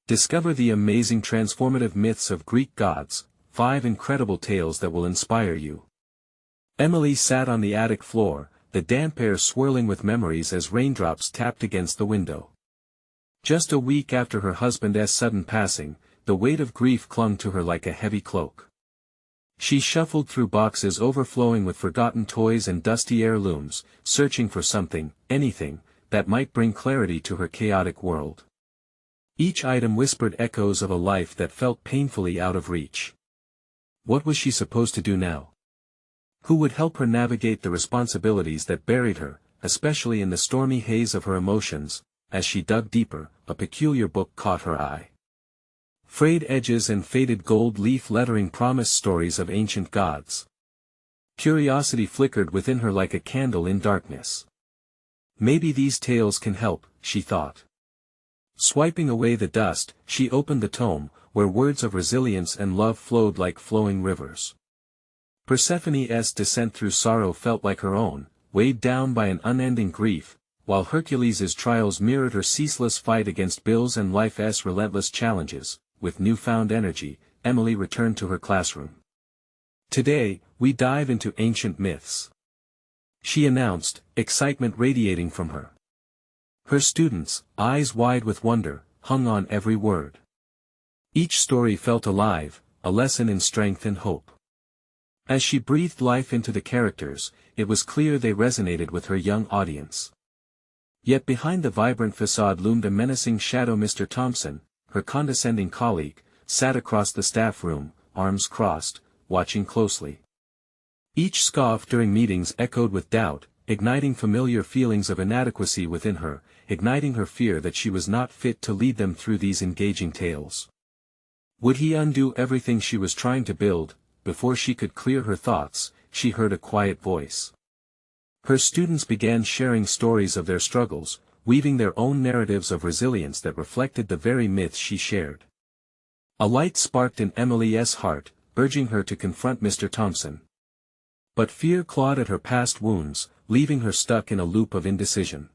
Discover the amazing transformative myths of Greek gods, 5 incredible tales that will inspire you. Emily sat on the attic floor, the damp air swirling with memories as raindrops tapped against the window. Just a week after her husband's sudden passing, the weight of grief clung to her like a heavy cloak. She shuffled through boxes overflowing with forgotten toys and dusty heirlooms, searching for something, anything, that might bring clarity to her chaotic world. Each item whispered echoes of a life that felt painfully out of reach. What was she supposed to do now? Who would help her navigate the responsibilities that buried her, especially in the stormy haze of her emotions? As she dug deeper, a peculiar book caught her eye. Frayed edges and faded gold leaf lettering promised stories of ancient gods. Curiosity flickered within her like a candle in darkness. Maybe these tales can help, she thought. Swiping away the dust, she opened the tome, where words of resilience and love flowed like flowing rivers. Persephone's descent through sorrow felt like her own, weighed down by an unending grief, while Hercules' trials mirrored her ceaseless fight against bills and life's relentless challenges. With newfound energy, Emily returned to her classroom. Today, we dive into ancient myths, she announced, excitement radiating from her. Her students, eyes wide with wonder, hung on every word. Each story felt alive, a lesson in strength and hope. As she breathed life into the characters, it was clear they resonated with her young audience. Yet behind the vibrant facade loomed a menacing shadow. Mr. Thompson, her condescending colleague, sat across the staff room, arms crossed, watching closely. Each scoff during meetings echoed with doubt, igniting familiar feelings of inadequacy within her, igniting her fear that she was not fit to lead them through these engaging tales. Would he undo everything she was trying to build? Before she could clear her thoughts, she heard a quiet voice. Her students began sharing stories of their struggles, weaving their own narratives of resilience that reflected the very myths she shared. A light sparked in Emily's heart, urging her to confront Mr. Thompson. But fear clawed at her past wounds, leaving her stuck in a loop of indecision.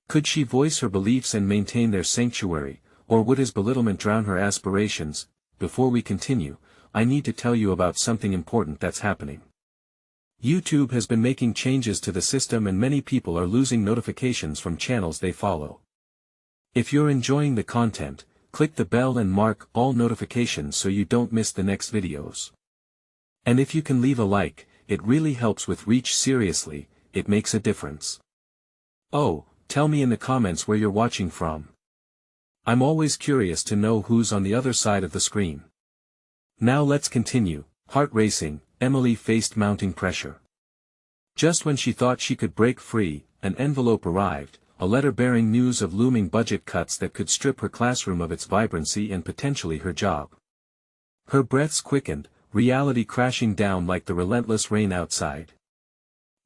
Could she voice her beliefs and maintain their sanctuary, or would his belittlement drown her aspirations? Before we continue, I need to tell you about something important that's happening. YouTube has been making changes to the system and many people are losing notifications from channels they follow. If you're enjoying the content, click the bell and mark all notifications so you don't miss the next videos. And if you can leave a like, it really helps with reach. Seriously, it makes a difference. Oh, tell me in the comments where you're watching from. I'm always curious to know who's on the other side of the screen. Now let's continue. Heart racing, Emily faced mounting pressure. Just when she thought she could break free, an envelope arrived, a letter bearing news of looming budget cuts that could strip her classroom of its vibrancy and potentially her job. Her breaths quickened, reality crashing down like the relentless rain outside.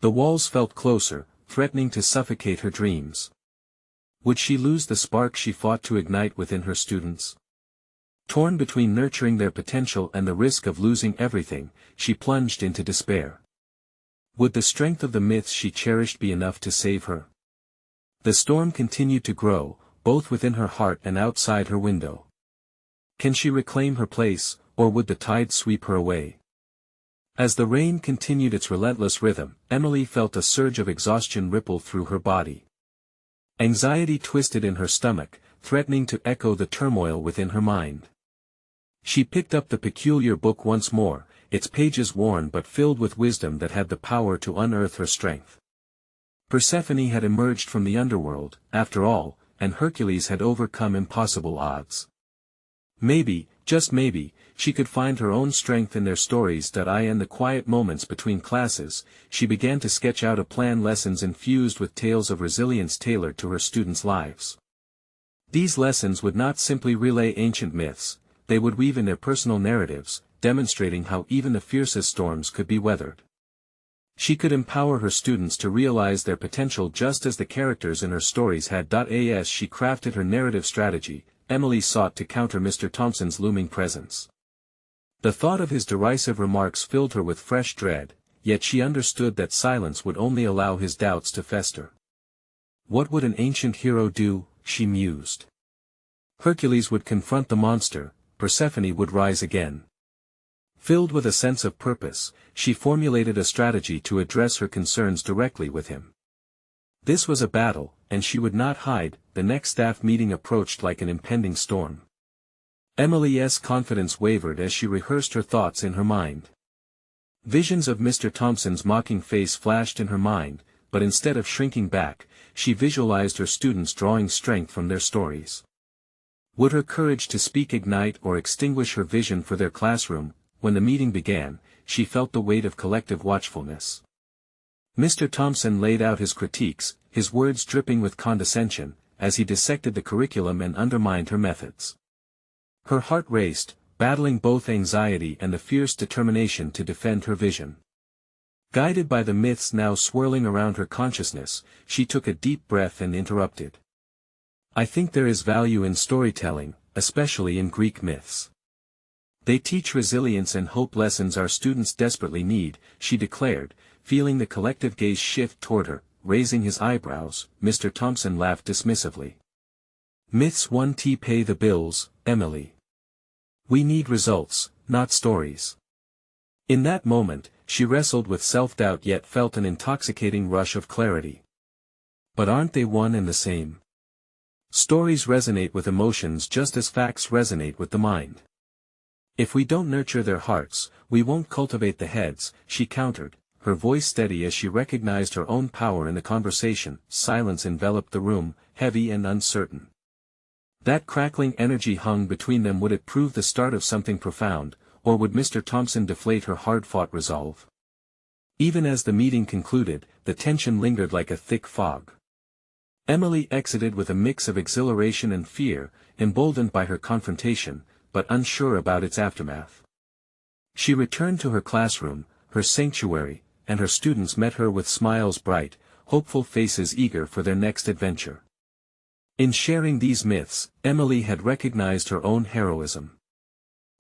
The walls felt closer, threatening to suffocate her dreams. Would she lose the spark she fought to ignite within her students? Torn between nurturing their potential and the risk of losing everything, she plunged into despair. Would the strength of the myths she cherished be enough to save her? The storm continued to grow, both within her heart and outside her window. Can she reclaim her place, or would the tide sweep her away? As the rain continued its relentless rhythm, Emily felt a surge of exhaustion ripple through her body. Anxiety twisted in her stomach, threatening to echo the turmoil within her mind. She picked up the peculiar book once more, its pages worn but filled with wisdom that had the power to unearth her strength. Persephone had emerged from the underworld, after all, and Hercules had overcome impossible odds. Maybe, just maybe, she could find her own strength in their stories. In the quiet moments between classes, she began to sketch out a plan, lessons infused with tales of resilience tailored to her students' lives. These lessons would not simply relay ancient myths, they would weave in their personal narratives, demonstrating how even the fiercest storms could be weathered. She could empower her students to realize their potential just as the characters in her stories had. As she crafted her narrative strategy, Emily sought to counter Mr. Thompson's looming presence. The thought of his derisive remarks filled her with fresh dread, yet she understood that silence would only allow his doubts to fester. What would an ancient hero do? She mused. Hercules would confront the monster, Persephone would rise again. Filled with a sense of purpose, she formulated a strategy to address her concerns directly with him. This was a battle, and she would not hide. The next staff meeting approached like an impending storm. Emily's confidence wavered as she rehearsed her thoughts in her mind. Visions of Mr. Thompson's mocking face flashed in her mind, but instead of shrinking back, she visualized her students drawing strength from their stories. Would her courage to speak ignite or extinguish her vision for their classroom? When the meeting began, she felt the weight of collective watchfulness. Mr. Thompson laid out his critiques, his words dripping with condescension, as he dissected the curriculum and undermined her methods. Her heart raced, battling both anxiety and the fierce determination to defend her vision. Guided by the myths now swirling around her consciousness, she took a deep breath and interrupted. I think there is value in storytelling, especially in Greek myths. They teach resilience and hope, lessons our students desperately need, she declared, feeling the collective gaze shift toward her. Raising his eyebrows, Mr. Thompson laughed dismissively. Myths won't pay the bills, Emily. We need results, not stories. In that moment, she wrestled with self-doubt yet felt an intoxicating rush of clarity. But aren't they one and the same? Stories resonate with emotions just as facts resonate with the mind. If we don't nurture their hearts, we won't cultivate the heads, she countered, her voice steady as she recognized her own power in the conversation. Silence enveloped the room, heavy and uncertain. That crackling energy hung between them. Would it prove the start of something profound, or would Mr. Thompson deflate her hard-fought resolve? Even as the meeting concluded, the tension lingered like a thick fog. Emily exited with a mix of exhilaration and fear, emboldened by her confrontation, but unsure about its aftermath. She returned to her classroom, her sanctuary, and her students met her with smiles, bright, hopeful faces eager for their next adventure. In sharing these myths, Emily had recognized her own heroism.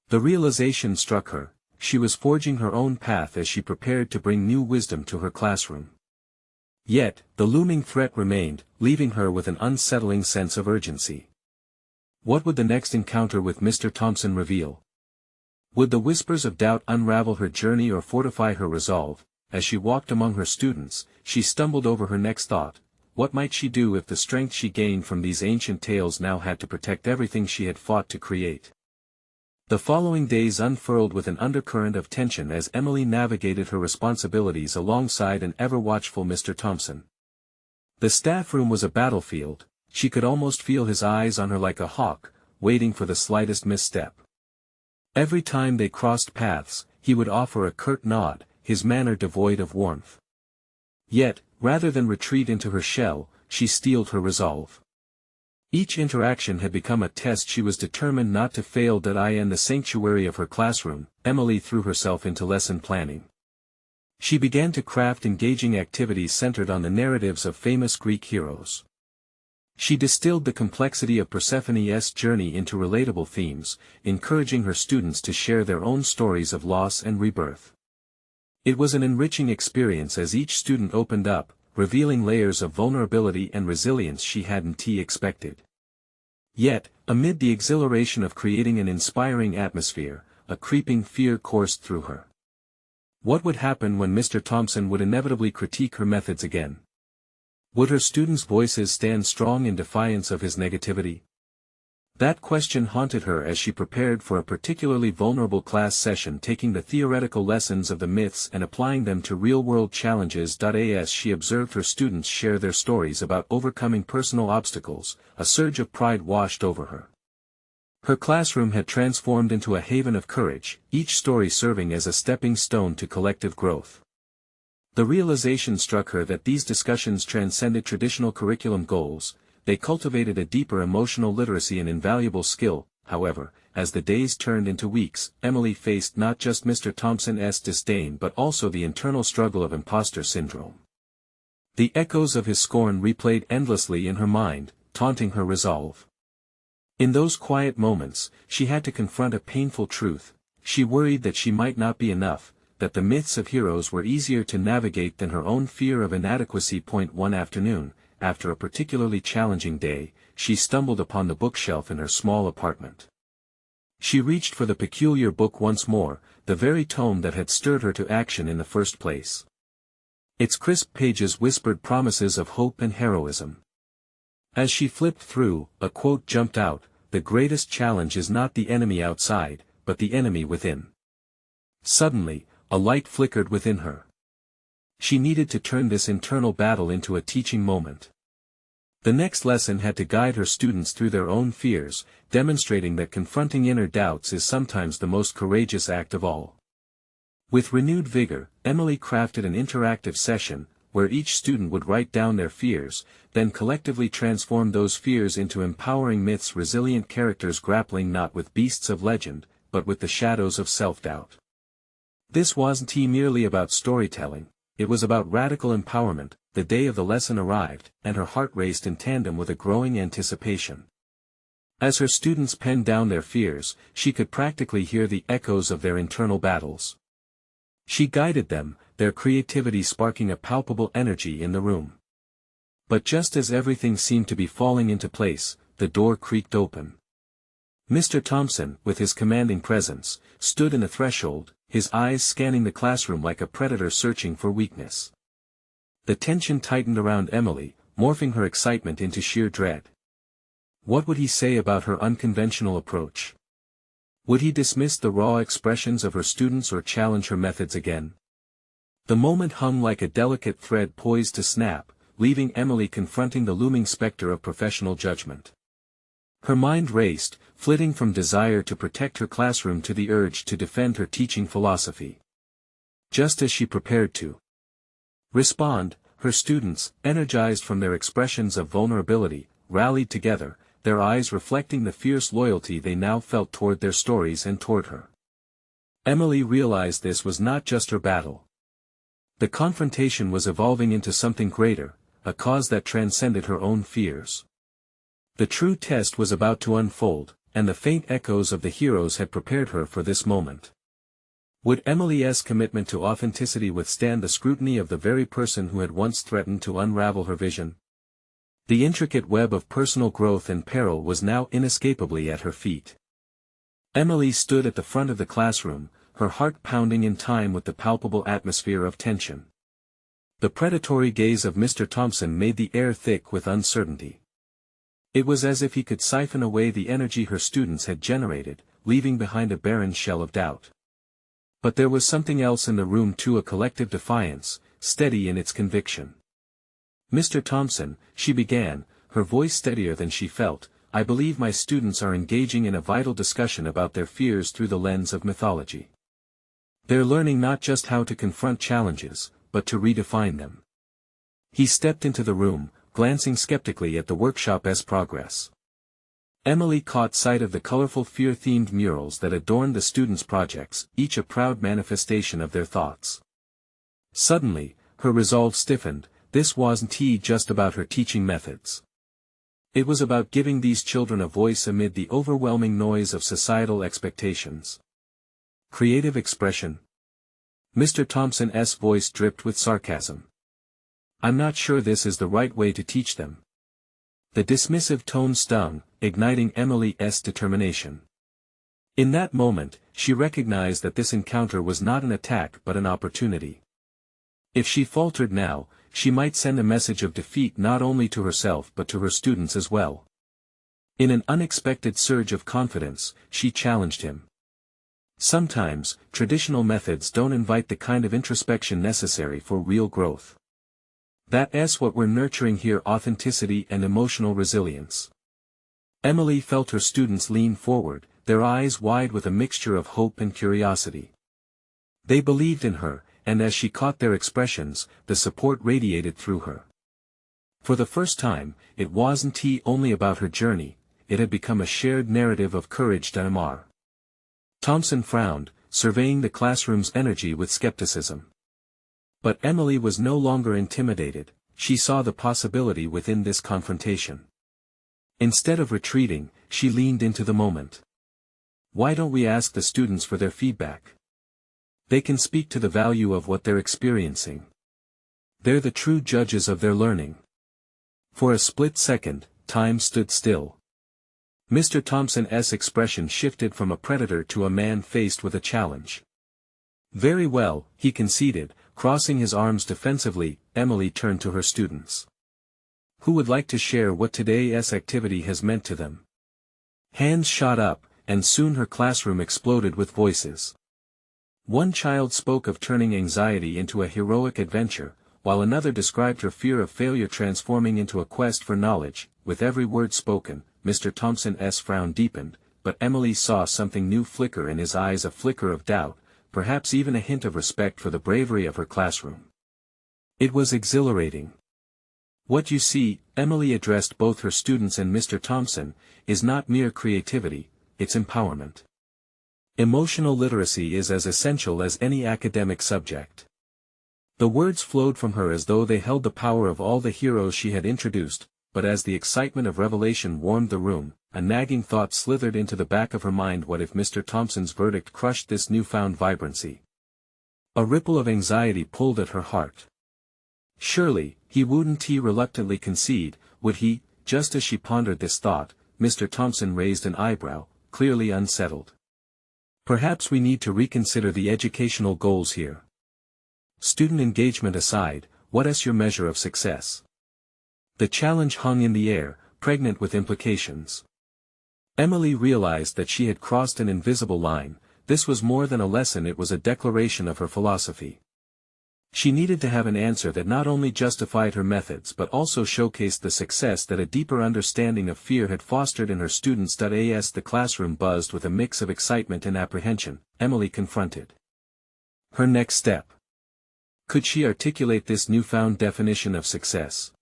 The realization struck her, she was forging her own path as she prepared to bring new wisdom to her classroom. Yet, the looming threat remained, leaving her with an unsettling sense of urgency. What would the next encounter with Mr. Thompson reveal? Would the whispers of doubt unravel her journey or fortify her resolve? As she walked among her students, she stumbled over her next thought. What might she do if the strength she gained from these ancient tales now had to protect everything she had fought to create? The following days unfurled with an undercurrent of tension as Emily navigated her responsibilities alongside an ever-watchful Mr. Thompson. The staff room was a battlefield, she could almost feel his eyes on her like a hawk, waiting for the slightest misstep. Every time they crossed paths, he would offer a curt nod, his manner devoid of warmth. Yet, rather than retreat into her shell, she steeled her resolve. Each interaction had become a test she was determined not to fail. In the sanctuary of her classroom, Emily threw herself into lesson planning. She began to craft engaging activities centered on the narratives of famous Greek heroes. She distilled the complexity of Persephone's journey into relatable themes, encouraging her students to share their own stories of loss and rebirth. It was an enriching experience as each student opened up, revealing layers of vulnerability and resilience she hadn't expected. Yet, amid the exhilaration of creating an inspiring atmosphere, a creeping fear coursed through her. What would happen when Mr. Thompson would inevitably critique her methods again? Would her students' voices stand strong in defiance of his negativity? That question haunted her as she prepared for a particularly vulnerable class session, taking the theoretical lessons of the myths and applying them to real-world challenges. As she observed her students share their stories about overcoming personal obstacles, a surge of pride washed over her. Her classroom had transformed into a haven of courage, each story serving as a stepping stone to collective growth. The realization struck her that these discussions transcended traditional curriculum goals. They cultivated a deeper emotional literacy, an invaluable skill. However, as the days turned into weeks, Emily faced not just Mr. Thompson's disdain but also the internal struggle of imposter syndrome. The echoes of his scorn replayed endlessly in her mind, taunting her resolve. In those quiet moments, she had to confront a painful truth. She worried that she might not be enough, that the myths of heroes were easier to navigate than her own fear of inadequacy. One afternoon, after a particularly challenging day, she stumbled upon the bookshelf in her small apartment. She reached for the peculiar book once more, the very tome that had stirred her to action in the first place. Its crisp pages whispered promises of hope and heroism. As she flipped through, a quote jumped out: "The greatest challenge is not the enemy outside, but the enemy within." Suddenly, a light flickered within her. She needed to turn this internal battle into a teaching moment. The next lesson had to guide her students through their own fears, demonstrating that confronting inner doubts is sometimes the most courageous act of all. With renewed vigor, Emily crafted an interactive session, where each student would write down their fears, then collectively transform those fears into empowering myths, resilient characters grappling not with beasts of legend, but with the shadows of self-doubt. This wasn't merely about storytelling, it was about radical empowerment. The day of the lesson arrived, and her heart raced in tandem with a growing anticipation. As her students penned down their fears, she could practically hear the echoes of their internal battles. She guided them, their creativity sparking a palpable energy in the room. But just as everything seemed to be falling into place, the door creaked open. Mr. Thompson, with his commanding presence, stood in the threshold, his eyes scanning the classroom like a predator searching for weakness. The tension tightened around Emily, morphing her excitement into sheer dread. What would he say about her unconventional approach? Would he dismiss the raw expressions of her students or challenge her methods again? The moment hung like a delicate thread poised to snap, leaving Emily confronting the looming specter of professional judgment. Her mind raced, flitting from desire to protect her classroom to the urge to defend her teaching philosophy. Just as she prepared to respond, her students, energized from their expressions of vulnerability, rallied together, their eyes reflecting the fierce loyalty they now felt toward their stories and toward her. Emily realized this was not just her battle. The confrontation was evolving into something greater, a cause that transcended her own fears. The true test was about to unfold, and the faint echoes of the heroes had prepared her for this moment. Would Emily's commitment to authenticity withstand the scrutiny of the very person who had once threatened to unravel her vision? The intricate web of personal growth and peril was now inescapably at her feet. Emily stood at the front of the classroom, her heart pounding in time with the palpable atmosphere of tension. The predatory gaze of Mr. Thompson made the air thick with uncertainty. It was as if he could siphon away the energy her students had generated, leaving behind a barren shell of doubt. But there was something else in the room too, a collective defiance, steady in its conviction. "Mr. Thompson," she began, her voice steadier than she felt, "I believe my students are engaging in a vital discussion about their fears through the lens of mythology. They're learning not just how to confront challenges, but to redefine them." He stepped into the room, glancing skeptically at the workshop's progress. Emily caught sight of the colorful fear-themed murals that adorned the students' projects, each a proud manifestation of their thoughts. Suddenly, her resolve stiffened. This wasn't just about her teaching methods. It was about giving these children a voice amid the overwhelming noise of societal expectations. Creative expression? Mr. Thompson's voice dripped with sarcasm. "I'm not sure this is the right way to teach them." The dismissive tone stung, igniting Emily's determination. In that moment, she recognized that this encounter was not an attack but an opportunity. If she faltered now, she might send a message of defeat not only to herself but to her students as well. In an unexpected surge of confidence, she challenged him. Sometimes, traditional methods don't invite the kind of introspection necessary for real growth. That's what we're nurturing here: authenticity and emotional resilience. Emily felt her students lean forward, their eyes wide with a mixture of hope and curiosity. They believed in her, and as she caught their expressions, the support radiated through her. For the first time, it wasn't only about her journey, it had become a shared narrative of courage. Mr. Thompson frowned, surveying the classroom's energy with skepticism. But Emily was no longer intimidated, she saw the possibility within this confrontation. Instead of retreating, she leaned into the moment. "Why don't we ask the students for their feedback? They can speak to the value of what they're experiencing. They're the true judges of their learning." For a split second, time stood still. Mr. Thompson's expression shifted from a predator to a man faced with a challenge. Very well, he conceded, crossing his arms defensively. Emily turned to her students. Who would like to share what today's activity has meant to them? Hands shot up, and soon her classroom exploded with voices. One child spoke of turning anxiety into a heroic adventure, while another described her fear of failure transforming into a quest for knowledge. With every word spoken, Mr. Thompson's frown deepened, but Emily saw something new flicker in his eyes, a flicker of doubt, perhaps even a hint of respect for the bravery of her classroom. It was exhilarating. What you see, Emily addressed both her students and Mr. Thompson, is not mere creativity, it's empowerment. Emotional literacy is as essential as any academic subject. The words flowed from her as though they held the power of all the heroes she had introduced, but as the excitement of revelation warmed the room, a nagging thought slithered into the back of her mind: what if Mr. Thompson's verdict crushed this newfound vibrancy? A ripple of anxiety pulled at her heart. Surely, he wouldn't he reluctantly concede, would he? Just as she pondered this thought, Mr. Thompson raised an eyebrow, clearly unsettled. Perhaps we need to reconsider the educational goals here. Student engagement aside, what is your measure of success? The challenge hung in the air, pregnant with implications. Emily realized that she had crossed an invisible line. This was more than a lesson, it was a declaration of her philosophy. She needed to have an answer that not only justified her methods but also showcased the success that a deeper understanding of fear had fostered in her students. As the classroom buzzed with a mix of excitement and apprehension, Emily confronted her next step. Could she articulate this newfound definition of success?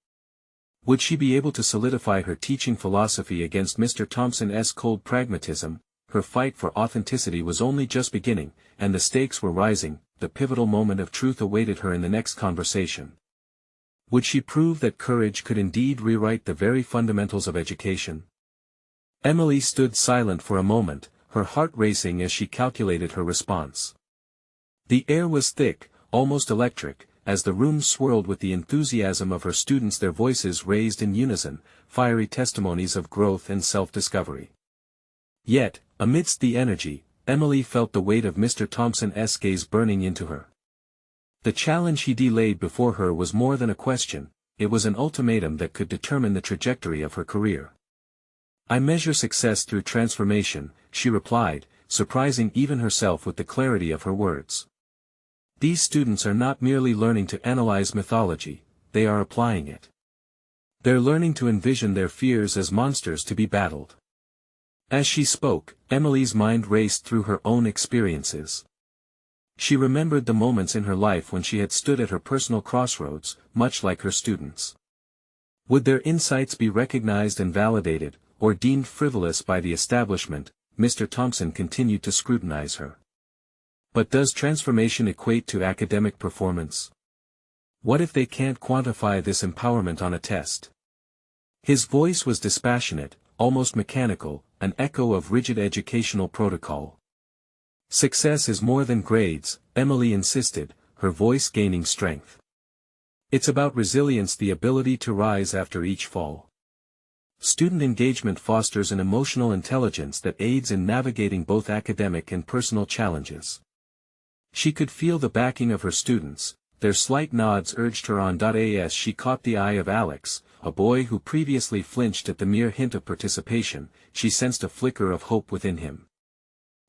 Would she be able to solidify her teaching philosophy against Mr. Thompson's cold pragmatism? Her fight for authenticity was only just beginning, and the stakes were rising. The pivotal moment of truth awaited her in the next conversation. Would she prove that courage could indeed rewrite the very fundamentals of education? Emily stood silent for a moment, her heart racing as she calculated her response. The air was thick, almost electric, as the room swirled with the enthusiasm of her students, their voices raised in unison, fiery testimonies of growth and self-discovery. Yet, amidst the energy, Emily felt the weight of Mr. Thompson's gaze burning into her. The challenge he laid before her was more than a question, it was an ultimatum that could determine the trajectory of her career. I measure success through transformation, she replied, surprising even herself with the clarity of her words. These students are not merely learning to analyze mythology, they are applying it. They're learning to envision their fears as monsters to be battled. As she spoke, Emily's mind raced through her own experiences. She remembered the moments in her life when she had stood at her personal crossroads, much like her students. Would their insights be recognized and validated, or deemed frivolous by the establishment? Mr. Thompson continued to scrutinize her. But does transformation equate to academic performance? What if they can't quantify this empowerment on a test? His voice was dispassionate, almost mechanical, an echo of rigid educational protocol. Success is more than grades, Emily insisted, her voice gaining strength. It's about resilience, the ability to rise after each fall. Student engagement fosters an emotional intelligence that aids in navigating both academic and personal challenges. She could feel the backing of her students, their slight nods urged her on. As she caught the eye of Alex, a boy who previously flinched at the mere hint of participation, she sensed a flicker of hope within him.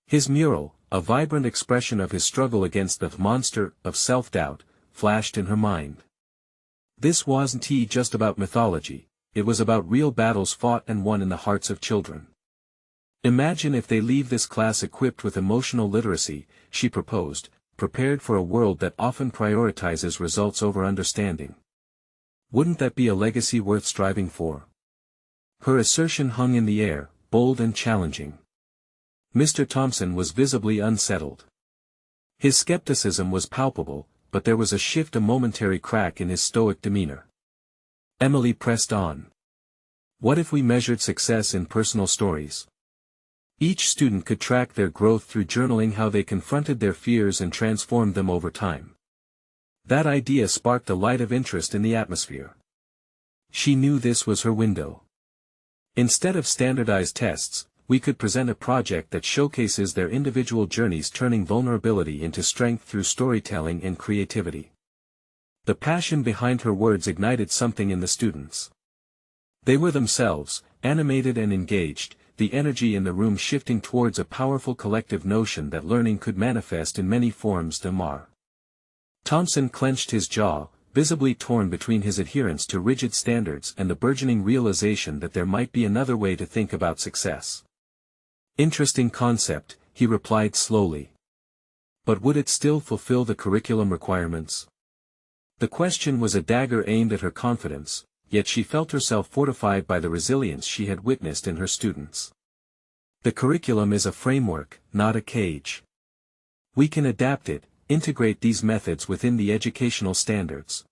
His mural, a vibrant expression of his struggle against the monster of self-doubt, flashed in her mind. This wasn't just about mythology, it was about real battles fought and won in the hearts of children. Imagine if they leave this class equipped with emotional literacy, she proposed, prepared for a world that often prioritizes results over understanding. Wouldn't that be a legacy worth striving for? Her assertion hung in the air, bold and challenging. Mr. Thompson was visibly unsettled. His skepticism was palpable, but there was a shift, a momentary crack in his stoic demeanor. Emily pressed on. What if we measured success in personal stories? Each student could track their growth through journaling, how they confronted their fears and transformed them over time. That idea sparked a light of interest in the atmosphere. She knew this was her window. Instead of standardized tests, we could present a project that showcases their individual journeys, turning vulnerability into strength through storytelling and creativity. The passion behind her words ignited something in the students. They were themselves, animated and engaged, the energy in the room shifting towards a powerful collective notion that learning could manifest in many forms. Thompson clenched his jaw, visibly torn between his adherence to rigid standards and the burgeoning realization that there might be another way to think about success. Interesting concept, he replied slowly. But would it still fulfill the curriculum requirements? The question was a dagger aimed at her confidence, yet she felt herself fortified by the resilience she had witnessed in her students. The curriculum is a framework, not a cage. We can adapt it, integrate these methods within the educational standards.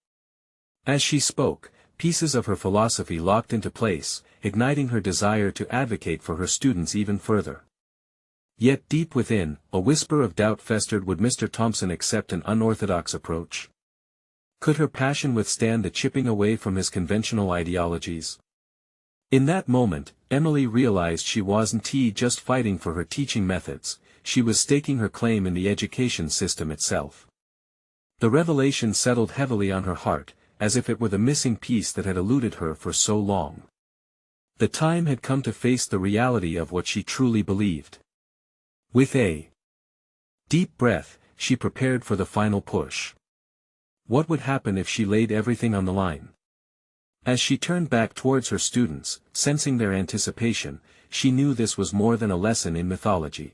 As she spoke, pieces of her philosophy locked into place, igniting her desire to advocate for her students even further. Yet deep within, a whisper of doubt festered. Would Mr. Thompson accept an unorthodox approach? Could her passion withstand the chipping away from his conventional ideologies? In that moment, Emily realized she wasn't just fighting for her teaching methods, she was staking her claim in the education system itself. The revelation settled heavily on her heart, as if it were the missing piece that had eluded her for so long. The time had come to face the reality of what she truly believed. With a deep breath, she prepared for the final push. What would happen if she laid everything on the line? As she turned back towards her students, sensing their anticipation, she knew this was more than a lesson in mythology.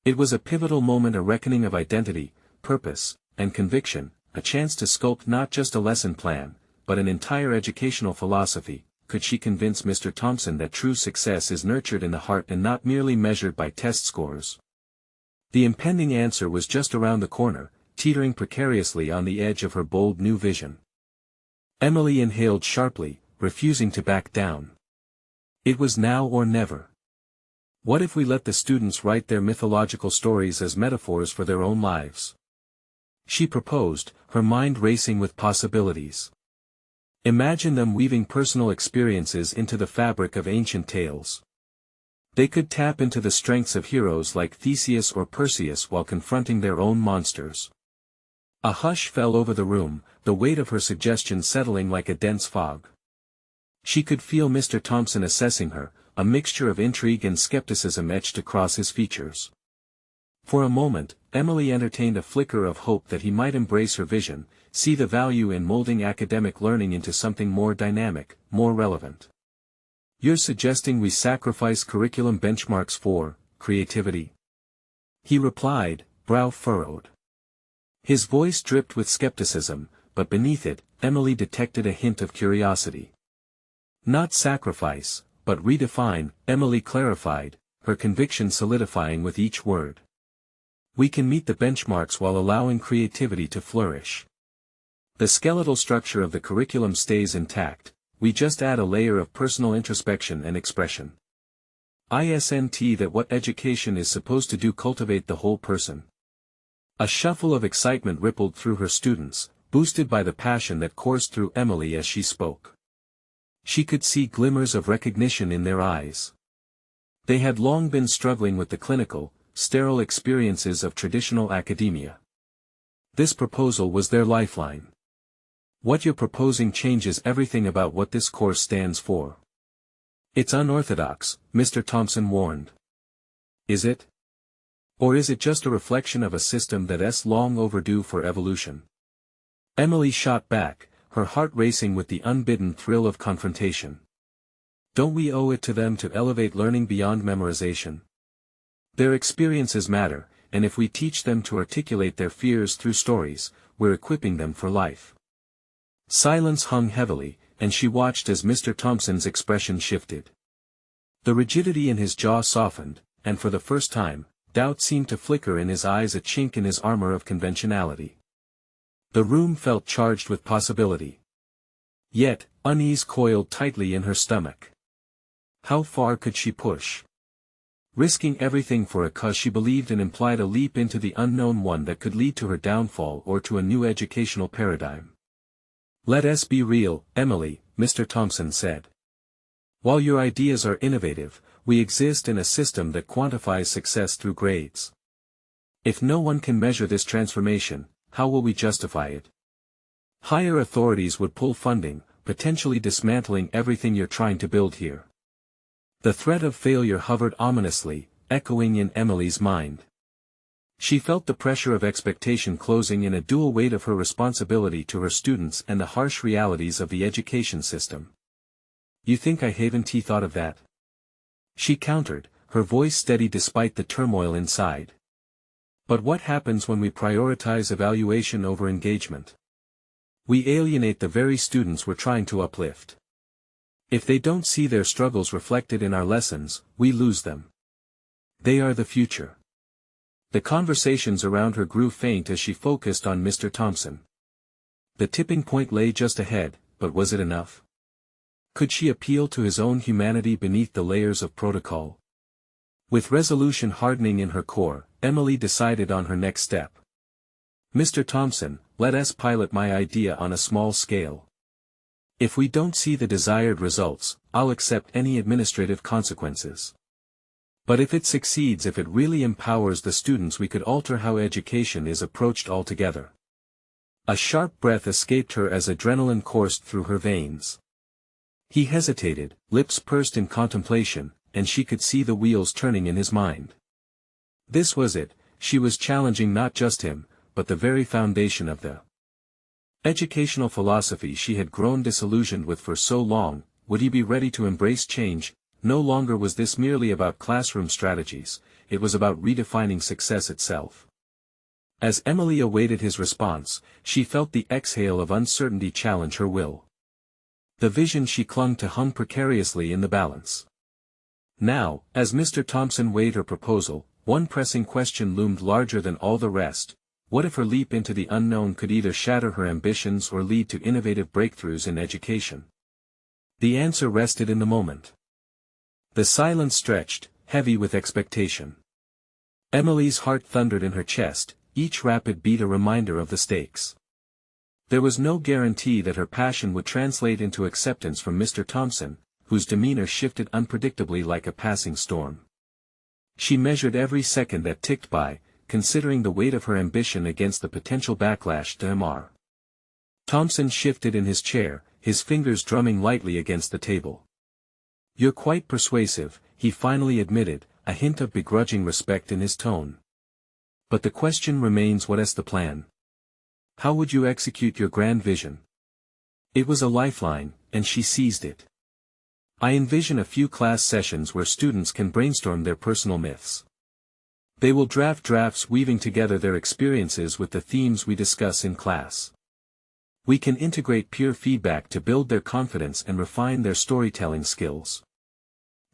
It was a pivotal moment, a reckoning of identity, purpose, and conviction, a chance to sculpt not just a lesson plan, but an entire educational philosophy. Could she convince Mr. Thompson that true success is nurtured in the heart and not merely measured by test scores? The impending answer was just around the corner, teetering precariously on the edge of her bold new vision. Emily inhaled sharply, refusing to back down. It was now or never. What if we let the students write their mythological stories as metaphors for their own lives? She proposed, her mind racing with possibilities. Imagine them weaving personal experiences into the fabric of ancient tales. They could tap into the strengths of heroes like Theseus or Perseus while confronting their own monsters. A hush fell over the room, the weight of her suggestion settling like a dense fog. She could feel Mr. Thompson assessing her, a mixture of intrigue and skepticism etched across his features. For a moment, Emily entertained a flicker of hope that he might embrace her vision, see the value in molding academic learning into something more dynamic, more relevant. You're suggesting we sacrifice curriculum benchmarks for creativity? He replied, brow furrowed. His voice dripped with skepticism, but beneath it, Emily detected a hint of curiosity. Not sacrifice, but redefine, Emily clarified, her conviction solidifying with each word. We can meet the benchmarks while allowing creativity to flourish. The skeletal structure of the curriculum stays intact, we just add a layer of personal introspection and expression. Isn't that what education is supposed to do? Cultivate the whole person? A shuffle of excitement rippled through her students, boosted by the passion that coursed through Emily as she spoke. She could see glimmers of recognition in their eyes. They had long been struggling with the clinical, sterile experiences of traditional academia. This proposal was their lifeline. What you're proposing changes everything about what this course stands for. It's unorthodox, Mr. Thompson warned. Is it? Or is it just a reflection of a system that's long overdue for evolution? Emily shot back, her heart racing with the unbidden thrill of confrontation. Don't we owe it to them to elevate learning beyond memorization? Their experiences matter, and if we teach them to articulate their fears through stories, we're equipping them for life. Silence hung heavily, and she watched as Mr. Thompson's expression shifted. The rigidity in his jaw softened, and for the first time, doubt seemed to flicker in his eyes, a chink in his armor of conventionality. The room felt charged with possibility. Yet, unease coiled tightly in her stomach. How far could she push? Risking everything for a cause she believed in implied a leap into the unknown, one that could lead to her downfall or to a new educational paradigm. Let us be real, Emily, Mr. Thompson said. While your ideas are innovative, we exist in a system that quantifies success through grades. If no one can measure this transformation, how will we justify it? Higher authorities would pull funding, potentially dismantling everything you're trying to build here. The threat of failure hovered ominously, echoing in Emily's mind. She felt the pressure of expectation closing in a dual weight of her responsibility to her students and the harsh realities of the education system. You think I haven't thought of that? She countered, her voice steady despite the turmoil inside. But what happens when we prioritize evaluation over engagement? We alienate the very students we're trying to uplift. If they don't see their struggles reflected in our lessons, we lose them. They are the future. The conversations around her grew faint as she focused on Mr. Thompson. The tipping point lay just ahead, but was it enough? Could she appeal to his own humanity beneath the layers of protocol? With resolution hardening in her core, Emily decided on her next step. Mr. Thompson, let us pilot my idea on a small scale. If we don't see the desired results, I'll accept any administrative consequences. But if it succeeds, if it really empowers the students, we could alter how education is approached altogether. A sharp breath escaped her as adrenaline coursed through her veins. He hesitated, lips pursed in contemplation, and she could see the wheels turning in his mind. This was it, she was challenging not just him, but the very foundation of the educational philosophy she had grown disillusioned with for so long. Would he be ready to embrace change? No longer was this merely about classroom strategies, it was about redefining success itself. As Emily awaited his response, she felt the exhale of uncertainty challenge her will. The vision she clung to hung precariously in the balance. Now, as Mr. Thompson weighed her proposal, one pressing question loomed larger than all the rest. What if her leap into the unknown could either shatter her ambitions or lead to innovative breakthroughs in education? The answer rested in the moment. The silence stretched, heavy with expectation. Emily's heart thundered in her chest, each rapid beat a reminder of the stakes. There was no guarantee that her passion would translate into acceptance from Mr. Thompson, whose demeanor shifted unpredictably like a passing storm. She measured every second that ticked by, considering the weight of her ambition against the potential backlash to Mr. Thompson shifted in his chair, his fingers drumming lightly against the table. You're quite persuasive, he finally admitted, a hint of begrudging respect in his tone. But the question remains, what is the plan? How would you execute your grand vision? It was a lifeline, and she seized it. I envision a few class sessions where students can brainstorm their personal myths. They will draft drafts weaving together their experiences with the themes we discuss in class. We can integrate peer feedback to build their confidence and refine their storytelling skills.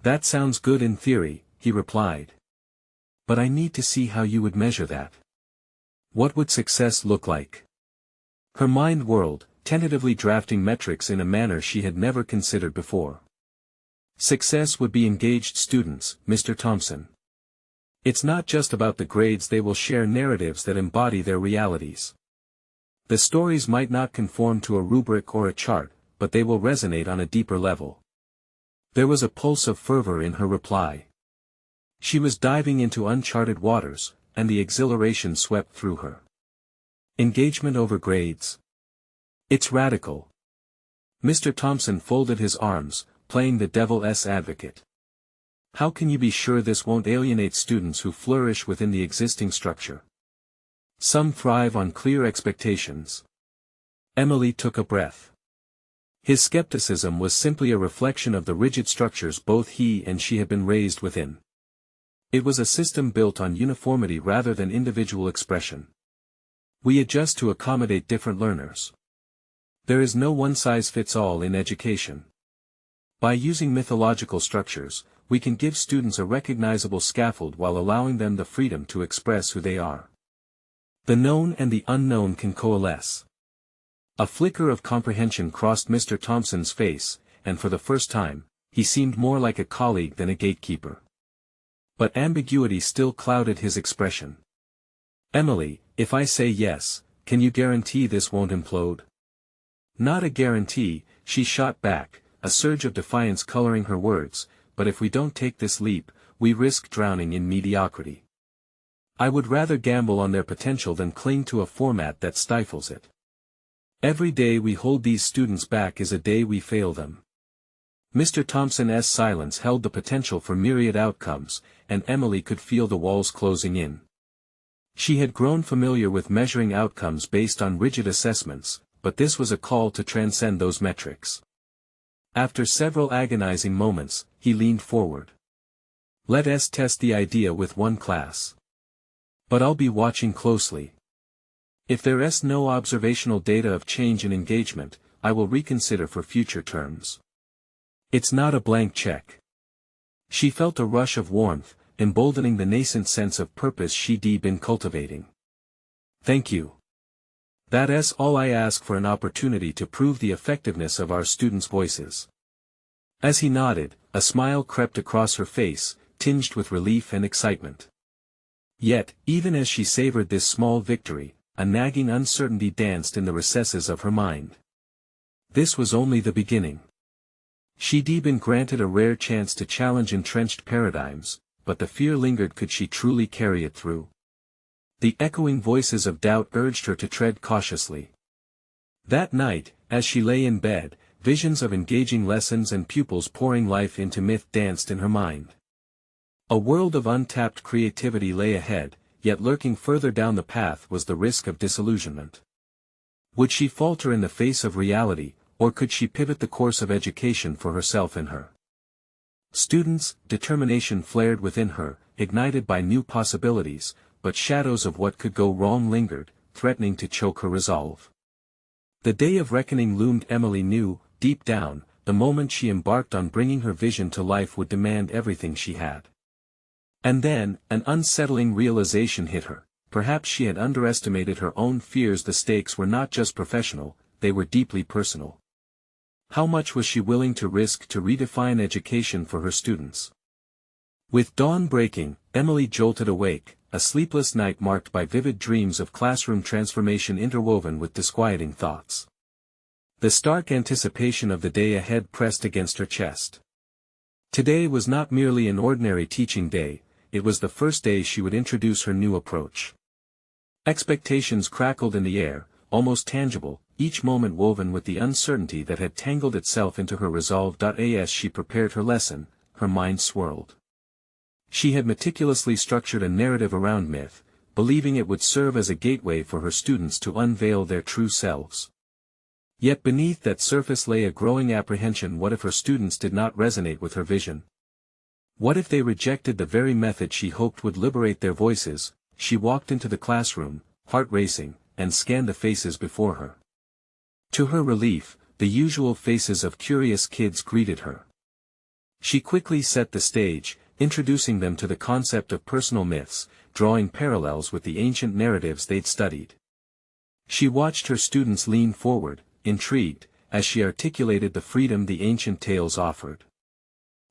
That sounds good in theory, he replied. But I need to see how you would measure that. What would success look like? Her mind whirled, tentatively drafting metrics in a manner she had never considered before. Success would be engaged students, Mr. Thompson. It's not just about the grades, they will share narratives that embody their realities. The stories might not conform to a rubric or a chart, but they will resonate on a deeper level. There was a pulse of fervor in her reply. She was diving into uncharted waters, and the exhilaration swept through her. Engagement over grades. It's radical. Mr. Thompson folded his arms, playing the devil's advocate. How can you be sure this won't alienate students who flourish within the existing structure? Some thrive on clear expectations. Emily took a breath. His skepticism was simply a reflection of the rigid structures both he and she had been raised within. It was a system built on uniformity rather than individual expression. We adjust to accommodate different learners. There is no one-size-fits-all in education. By using mythological structures, we can give students a recognizable scaffold while allowing them the freedom to express who they are. The known and the unknown can coalesce. A flicker of comprehension crossed Mr. Thompson's face, and for the first time, he seemed more like a colleague than a gatekeeper. But ambiguity still clouded his expression. Emily, if I say yes, can you guarantee this won't implode? Not a guarantee, she shot back, a surge of defiance coloring her words, but if we don't take this leap, we risk drowning in mediocrity. I would rather gamble on their potential than cling to a format that stifles it. Every day we hold these students back is a day we fail them. Mr. Thompson's silence held the potential for myriad outcomes, and Emily could feel the walls closing in. She had grown familiar with measuring outcomes based on rigid assessments, but this was a call to transcend those metrics. After several agonizing moments, he leaned forward. Let us test the idea with one class. But I'll be watching closely. If there is no observational data of change in engagement, I will reconsider for future terms. It's not a blank check. She felt a rush of warmth, emboldening the nascent sense of purpose she'd been cultivating. Thank you. That's all I ask, for an opportunity to prove the effectiveness of our students' voices. As he nodded, a smile crept across her face, tinged with relief and excitement. Yet, even as she savored this small victory, a nagging uncertainty danced in the recesses of her mind. This was only the beginning. She'd been granted a rare chance to challenge entrenched paradigms, but the fear lingered. Could she truly carry it through? The echoing voices of doubt urged her to tread cautiously. That night, as she lay in bed, visions of engaging lessons and pupils pouring life into myth danced in her mind. A world of untapped creativity lay ahead, yet lurking further down the path was the risk of disillusionment. Would she falter in the face of reality, or could she pivot the course of education for herself and her students? Determination flared within her, ignited by new possibilities, but shadows of what could go wrong lingered, threatening to choke her resolve. The day of reckoning loomed. Emily knew, deep down, the moment she embarked on bringing her vision to life would demand everything she had. And then, an unsettling realization hit her. Perhaps she had underestimated her own fears. The stakes were not just professional, they were deeply personal. How much was she willing to risk to redefine education for her students? With dawn breaking, Emily jolted awake, a sleepless night marked by vivid dreams of classroom transformation interwoven with disquieting thoughts. The stark anticipation of the day ahead pressed against her chest. Today was not merely an ordinary teaching day, it was the first day she would introduce her new approach. Expectations crackled in the air, almost tangible, each moment woven with the uncertainty that had tangled itself into her resolve. As she prepared her lesson, her mind swirled. She had meticulously structured a narrative around myth, believing it would serve as a gateway for her students to unveil their true selves. Yet beneath that surface lay a growing apprehension. What if her students did not resonate with her vision? What if they rejected the very method she hoped would liberate their voices? She walked into the classroom, heart racing, and scanned the faces before her. To her relief, the usual faces of curious kids greeted her. She quickly set the stage, introducing them to the concept of personal myths, drawing parallels with the ancient narratives they'd studied. She watched her students lean forward, intrigued, as she articulated the freedom the ancient tales offered.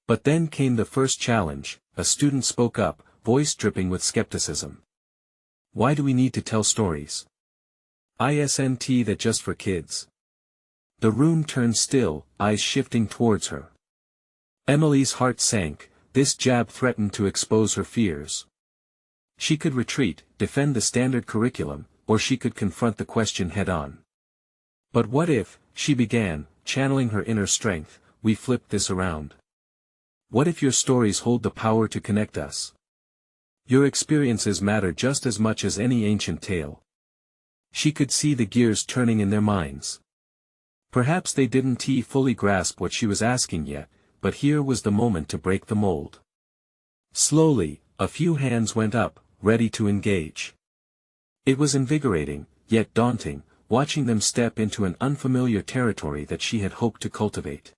But then came the first challenge. A student spoke up, voice dripping with skepticism. Why do we need to tell stories? Isn't that just for kids? The room turned still, eyes shifting towards her. Emily's heart sank. This jab threatened to expose her fears. She could retreat, defend the standard curriculum, or she could confront the question head-on. But what if, she began, channeling her inner strength, we flipped this around? What if your stories hold the power to connect us? Your experiences matter just as much as any ancient tale. She could see the gears turning in their minds. Perhaps they didn't fully grasp what she was asking yet, but here was the moment to break the mold. Slowly, a few hands went up, ready to engage. It was invigorating, yet daunting, watching them step into an unfamiliar territory that she had hoped to cultivate.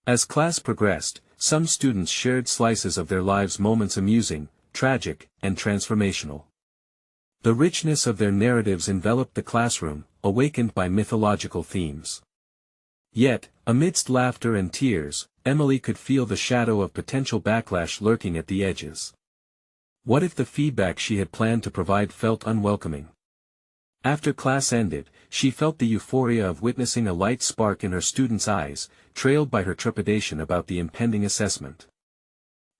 As class progressed, some students shared slices of their lives, moments amusing, tragic, and transformational. The richness of their narratives enveloped the classroom, awakened by mythological themes. Yet, amidst laughter and tears, Emily could feel the shadow of potential backlash lurking at the edges. What if the feedback she had planned to provide felt unwelcoming? After class ended, she felt the euphoria of witnessing a light spark in her students' eyes, trailed by her trepidation about the impending assessment.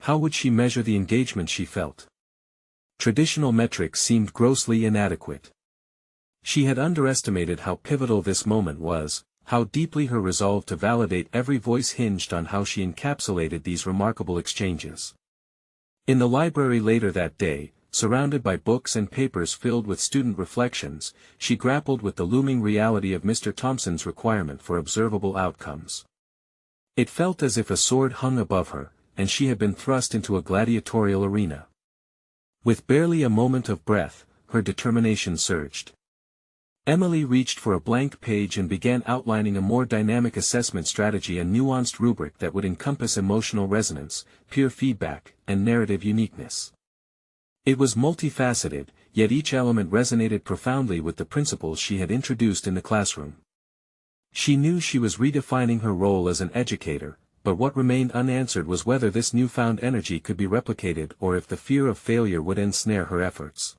How would she measure the engagement she felt? Traditional metrics seemed grossly inadequate. She had underestimated how pivotal this moment was, how deeply her resolve to validate every voice hinged on how she encapsulated these remarkable exchanges. In the library later that day, surrounded by books and papers filled with student reflections, she grappled with the looming reality of Mr. Thompson's requirement for observable outcomes. It felt as if a sword hung above her, and she had been thrust into a gladiatorial arena. With barely a moment of breath, her determination surged. Emily reached for a blank page and began outlining a more dynamic assessment strategy, a nuanced rubric that would encompass emotional resonance, peer feedback, and narrative uniqueness. It was multifaceted, yet each element resonated profoundly with the principles she had introduced in the classroom. She knew she was redefining her role as an educator, but what remained unanswered was whether this newfound energy could be replicated or if the fear of failure would ensnare her efforts.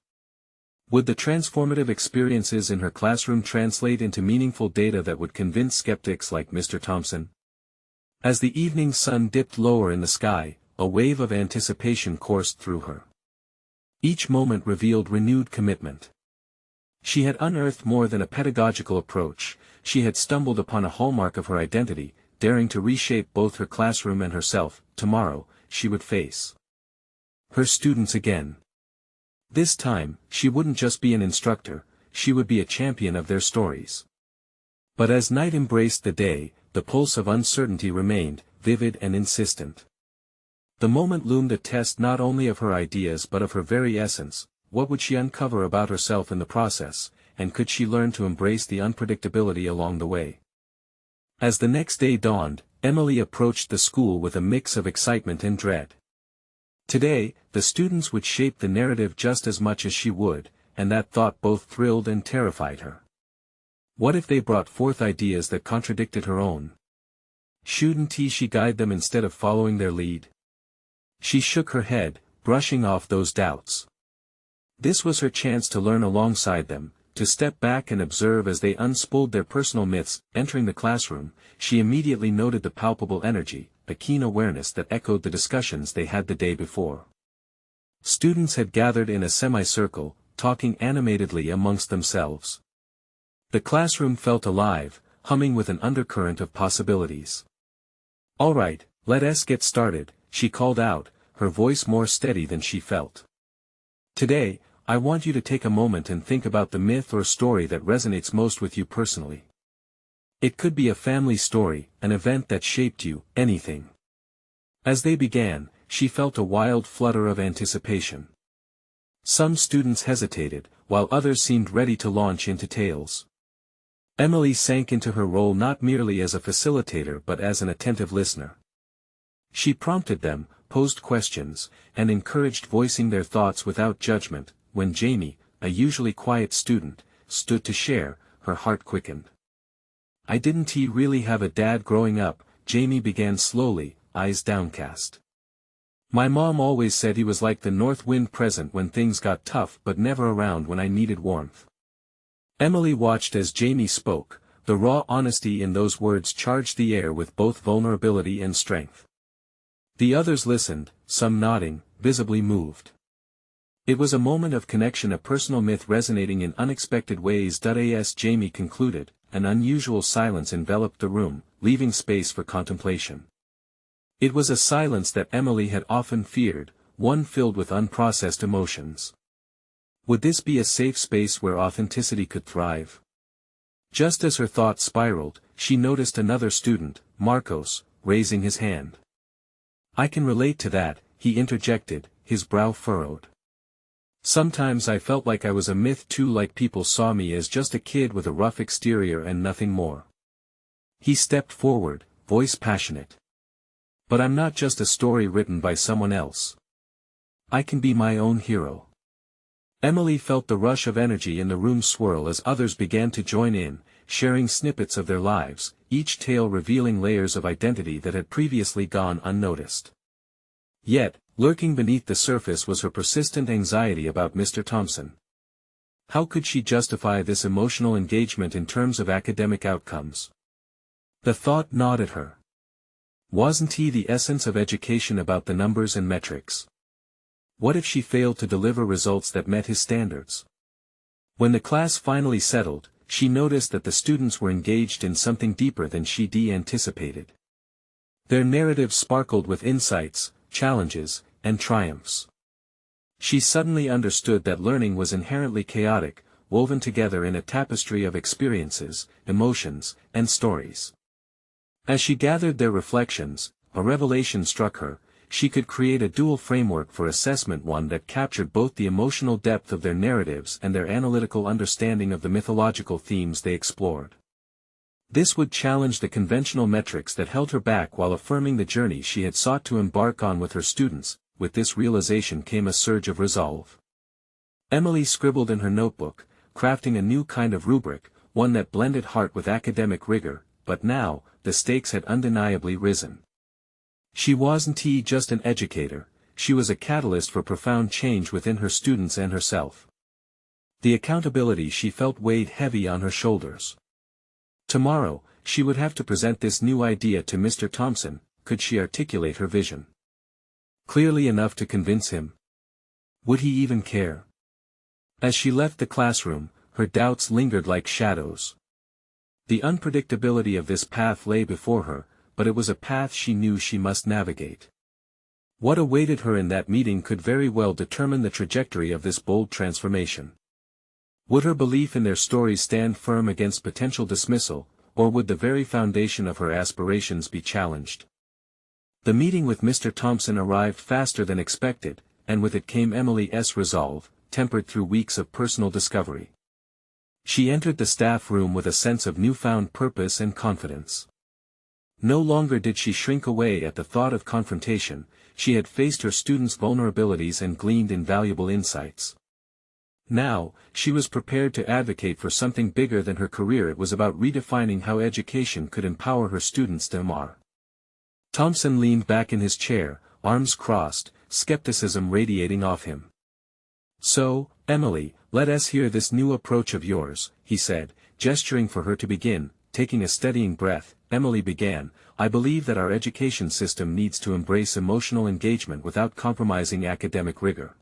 Would the transformative experiences in her classroom translate into meaningful data that would convince skeptics like Mr. Thompson? As the evening sun dipped lower in the sky, a wave of anticipation coursed through her. Each moment revealed renewed commitment. She had unearthed more than a pedagogical approach, she had stumbled upon a hallmark of her identity, daring to reshape both her classroom and herself. Tomorrow, she would face her students again. This time, she wouldn't just be an instructor, she would be a champion of their stories. But as night embraced the day, the pulse of uncertainty remained, vivid and insistent. The moment loomed, a test not only of her ideas but of her very essence. What would she uncover about herself in the process, and could she learn to embrace the unpredictability along the way? As the next day dawned, Emily approached the school with a mix of excitement and dread. Today, the students would shape the narrative just as much as she would, and that thought both thrilled and terrified her. What if they brought forth ideas that contradicted her own? Shouldn't she guide them instead of following their lead? She shook her head, brushing off those doubts. This was her chance to learn alongside them, to step back and observe as they unspooled their personal myths. Entering the classroom, she immediately noted the palpable energy, a keen awareness that echoed the discussions they had the day before. Students had gathered in a semicircle, talking animatedly amongst themselves. The classroom felt alive, humming with an undercurrent of possibilities. "All right, let us get started," she called out, her voice more steady than she felt. "Today, I want you to take a moment and think about the myth or story that resonates most with you personally. It could be a family story, an event that shaped you, anything." As they began, she felt a wild flutter of anticipation. Some students hesitated, while others seemed ready to launch into tales. Emily sank into her role not merely as a facilitator but as an attentive listener. She prompted them, posed questions, and encouraged voicing their thoughts without judgment. When Jamie, a usually quiet student, stood to share, her heart quickened. "I didn't really have a dad growing up," Jamie began slowly, eyes downcast. "My mom always said he was like the north wind, present when things got tough but never around when I needed warmth." Emily watched as Jamie spoke, the raw honesty in those words charged the air with both vulnerability and strength. The others listened, some nodding, visibly moved. It was a moment of connection, a personal myth resonating in unexpected ways. As Jamie concluded, an unusual silence enveloped the room, leaving space for contemplation. It was a silence that Emily had often feared, one filled with unprocessed emotions. Would this be a safe space where authenticity could thrive? Just as her thoughts spiraled, she noticed another student, Marcos, raising his hand. "I can relate to that," he interjected, his brow furrowed. "Sometimes I felt like I was a myth too, like people saw me as just a kid with a rough exterior and nothing more." He stepped forward, voice passionate. "But I'm not just a story written by someone else. I can be my own hero." Emily felt the rush of energy in the room swirl as others began to join in, sharing snippets of their lives, each tale revealing layers of identity that had previously gone unnoticed. Yet, lurking beneath the surface was her persistent anxiety about Mr. Thompson. How could she justify this emotional engagement in terms of academic outcomes? The thought gnawed at her. Wasn't the essence of education about the numbers and metrics? What if she failed to deliver results that met his standards? When the class finally settled, she noticed that the students were engaged in something deeper than she'd anticipated. Their narratives sparkled with insights, challenges, and triumphs. She suddenly understood that learning was inherently chaotic, woven together in a tapestry of experiences, emotions, and stories. As she gathered their reflections, a revelation struck her: she could create a dual framework for assessment, one that captured both the emotional depth of their narratives and their analytical understanding of the mythological themes they explored. This would challenge the conventional metrics that held her back while affirming the journey she had sought to embark on with her students. With this realization came a surge of resolve. Emily scribbled in her notebook, crafting a new kind of rubric, one that blended heart with academic rigor, but now, the stakes had undeniably risen. She wasn't just an educator, she was a catalyst for profound change within her students and herself. The accountability she felt weighed heavy on her shoulders. Tomorrow, she would have to present this new idea to Mr. Thompson. Could she articulate her vision clearly enough to convince him? Would he even care? As she left the classroom, her doubts lingered like shadows. The unpredictability of this path lay before her, but it was a path she knew she must navigate. What awaited her in that meeting could very well determine the trajectory of this bold transformation. Would her belief in their stories stand firm against potential dismissal, or would the very foundation of her aspirations be challenged? The meeting with Mr. Thompson arrived faster than expected, and with it came Emily's resolve, tempered through weeks of personal discovery. She entered the staff room with a sense of newfound purpose and confidence. No longer did she shrink away at the thought of confrontation, she had faced her students' vulnerabilities and gleaned invaluable insights. Now, she was prepared to advocate for something bigger than her career. It was about redefining how education could empower her students. Thompson leaned back in his chair, arms crossed, skepticism radiating off him. "So, Emily, let us hear this new approach of yours," he said, gesturing for her to begin. Taking a steadying breath, Emily began. "I believe that our education system needs to embrace emotional engagement without compromising academic rigor.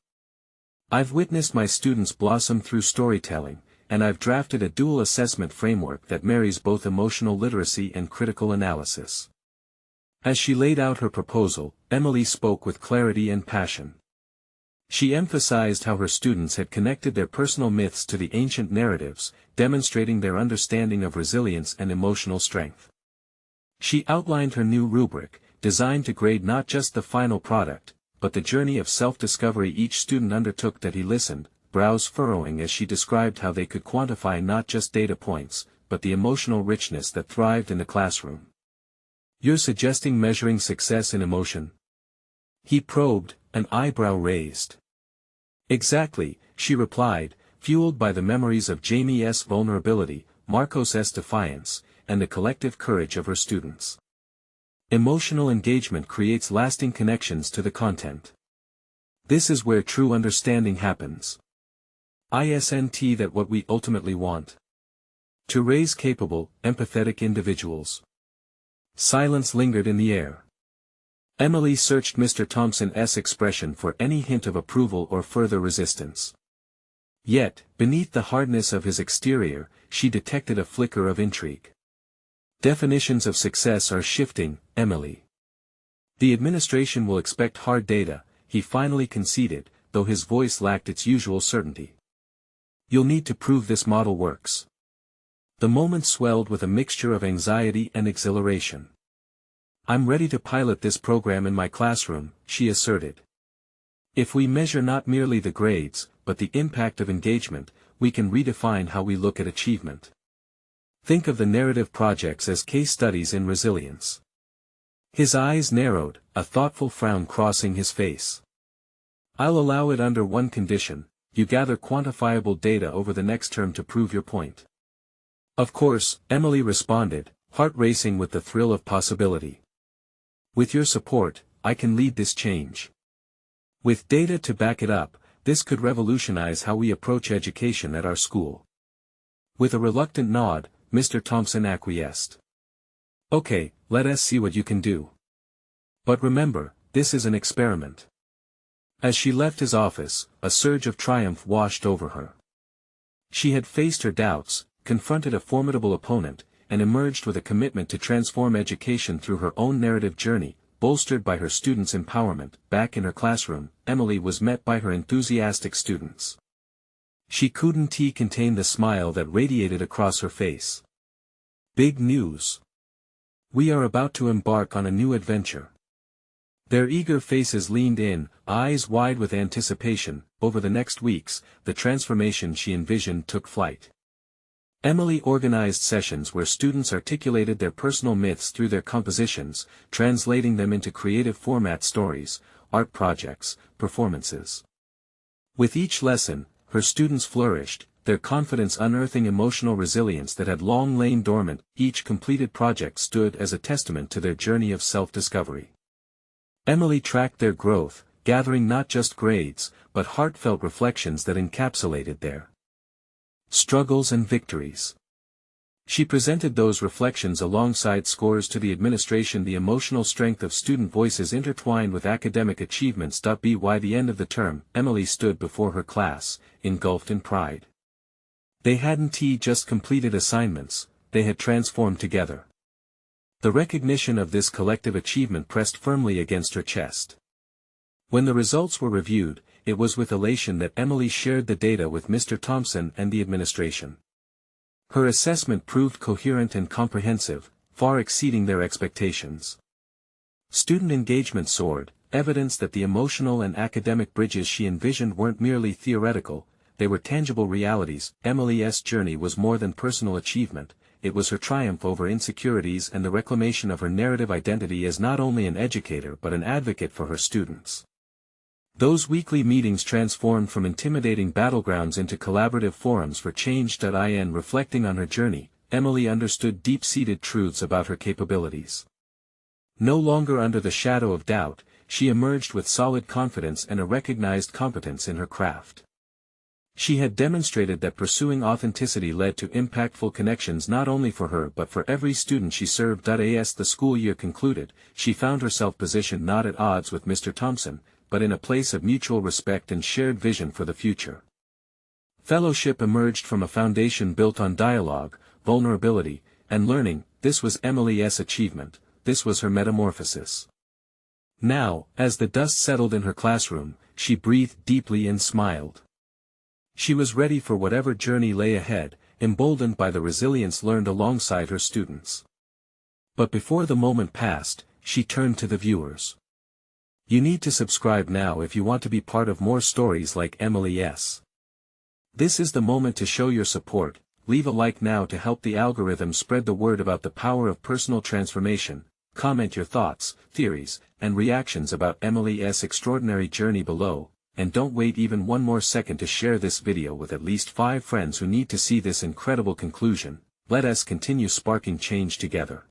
I've witnessed my students blossom through storytelling, and I've drafted a dual assessment framework that marries both emotional literacy and critical analysis." As she laid out her proposal, Emily spoke with clarity and passion. She emphasized how her students had connected their personal myths to the ancient narratives, demonstrating their understanding of resilience and emotional strength. She outlined her new rubric, designed to grade not just the final product, but the journey of self-discovery each student undertook. That he listened, brows furrowing as she described how they could quantify not just data points, but the emotional richness that thrived in the classroom. "You're suggesting measuring success in emotion?" he probed, an eyebrow raised. "Exactly," she replied, fueled by the memories of Jamie's vulnerability, Marcos's defiance, and the collective courage of her students. Emotional engagement creates lasting connections to the content. This is where true understanding happens. Isn't that what we ultimately want? To raise capable, empathetic individuals. Silence lingered in the air. Emily searched Mr. Thompson's expression for any hint of approval or further resistance. Yet, beneath the hardness of his exterior, she detected a flicker of intrigue. "Definitions of success are shifting, Emily. The administration will expect hard data," he finally conceded, though his voice lacked its usual certainty. "You'll need to prove this model works." The moment swelled with a mixture of anxiety and exhilaration. "I'm ready to pilot this program in my classroom," she asserted. "If we measure not merely the grades, but the impact of engagement, we can redefine how we look at achievement. Think of the narrative projects as case studies in resilience." His eyes narrowed, a thoughtful frown crossing his face. "I'll allow it under one condition: you gather quantifiable data over the next term to prove your point." "Of course," Emily responded, heart racing with the thrill of possibility. "With your support, I can lead this change. With data to back it up, this could revolutionize how we approach education at our school." With a reluctant nod, Mr. Thompson acquiesced. "Okay, let us see what you can do. But remember, this is an experiment." As she left his office, a surge of triumph washed over her. She had faced her doubts, confronted a formidable opponent, and emerged with a commitment to transform education through her own narrative journey, bolstered by her students' empowerment. Back in her classroom, Emily was met by her enthusiastic students. She couldn't contain the smile that radiated across her face. "Big news! We are about to embark on a new adventure." Their eager faces leaned in, eyes wide with anticipation. Over the next weeks, the transformation she envisioned took flight. Emily organized sessions where students articulated their personal myths through their compositions, translating them into creative format stories, art projects, performances. With each lesson, her students flourished, their confidence unearthing emotional resilience that had long lain dormant. Each completed project stood as a testament to their journey of self-discovery. Emily tracked their growth, gathering not just grades, but heartfelt reflections that encapsulated their struggles and victories. She presented those reflections alongside scores to the administration. The emotional strength of student voices intertwined with academic achievements. By the end of the term, Emily stood before her class, engulfed in pride. They hadn't just completed assignments, they had transformed together. The recognition of this collective achievement pressed firmly against her chest. When the results were reviewed, it was with elation that Emily shared the data with Mr. Thompson and the administration. Her assessment proved coherent and comprehensive, far exceeding their expectations. Student engagement soared, evidence that the emotional and academic bridges she envisioned weren't merely theoretical, they were tangible realities. Emily's journey was more than personal achievement. It was her triumph over insecurities and the reclamation of her narrative identity as not only an educator but an advocate for her students. Those weekly meetings transformed from intimidating battlegrounds into collaborative forums for change. In reflecting on her journey, Emily understood deep-seated truths about her capabilities. No longer under the shadow of doubt, she emerged with solid confidence and a recognized competence in her craft. She had demonstrated that pursuing authenticity led to impactful connections not only for her but for every student she served. As the school year concluded, she found herself positioned not at odds with Mr. Thompson, but in a place of mutual respect and shared vision for the future. Fellowship emerged from a foundation built on dialogue, vulnerability, and learning. This was Emily's achievement, this was her metamorphosis. Now, as the dust settled in her classroom, she breathed deeply and smiled. She was ready for whatever journey lay ahead, emboldened by the resilience learned alongside her students. But before the moment passed, she turned to the viewers. You need to subscribe now if you want to be part of more stories like Emily's. This is the moment to show your support. Leave a like now to help the algorithm spread the word about the power of personal transformation. Comment your thoughts, theories, and reactions about Emily's extraordinary journey below. And don't wait even one more second to share this video with at least 5 friends who need to see this incredible conclusion. Let us continue sparking change together.